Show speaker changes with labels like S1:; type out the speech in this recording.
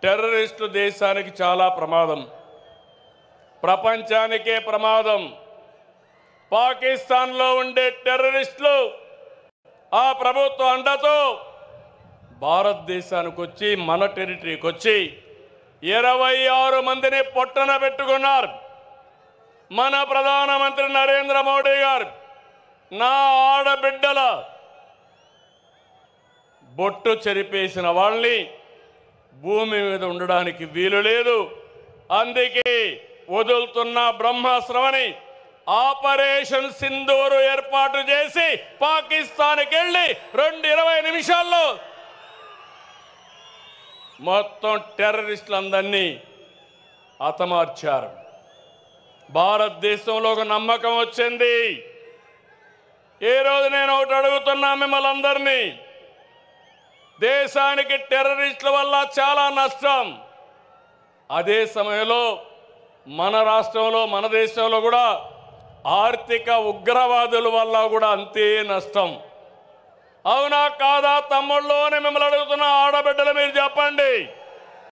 S1: Terrorist దేశానికి చాలా ప్రమాదం, ప్రపంచానికే ప్రమాదం. పాకిస్తాన్లో ఉండే టెర్రరిస్టులు ఆ ప్రభుత్వ అండతో భారతదేశానికి వచ్చి మన టెరిటరీకి వచ్చి 26 మందిని పొట్టన పెట్టుకున్నారు. మన ప్రధానమంత్రి నరేంద్ర మోడీ గారు నా ఆడబిడ్డల బొట్టు చెరిపేసిన వాళ్ళని భూమి మీద ఉండడానికి వీలు లేదు, అందుకే వదులుతున్న బ్రహ్మాస్త్రమని ఆపరేషన్ సింధూరు ఏర్పాటు చేసి పాకిస్తాన్కి వెళ్ళి 20 నిమిషాల్లో మొత్తం టెర్రరిస్టులందరినీ హతమార్చారు. భారతదేశంలో ఒక నమ్మకం వచ్చింది. ఏ రోజు నేను ఒకటి అడుగుతున్నా మిమ్మల్ని అందరినీ, దేశానికి టెర్రరిస్టుల వల్ల చాలా నష్టం, అదే సమయంలో మన రాష్ట్రంలో మన దేశంలో కూడా ఆర్థిక ఉగ్రవాదుల వల్ల కూడా అంతే నష్టం. అవునా కాదా తమ్ముళ్ళు అని మిమ్మల్ని అడుగుతున్న ఆడబిడ్డలు మీరు చెప్పండి.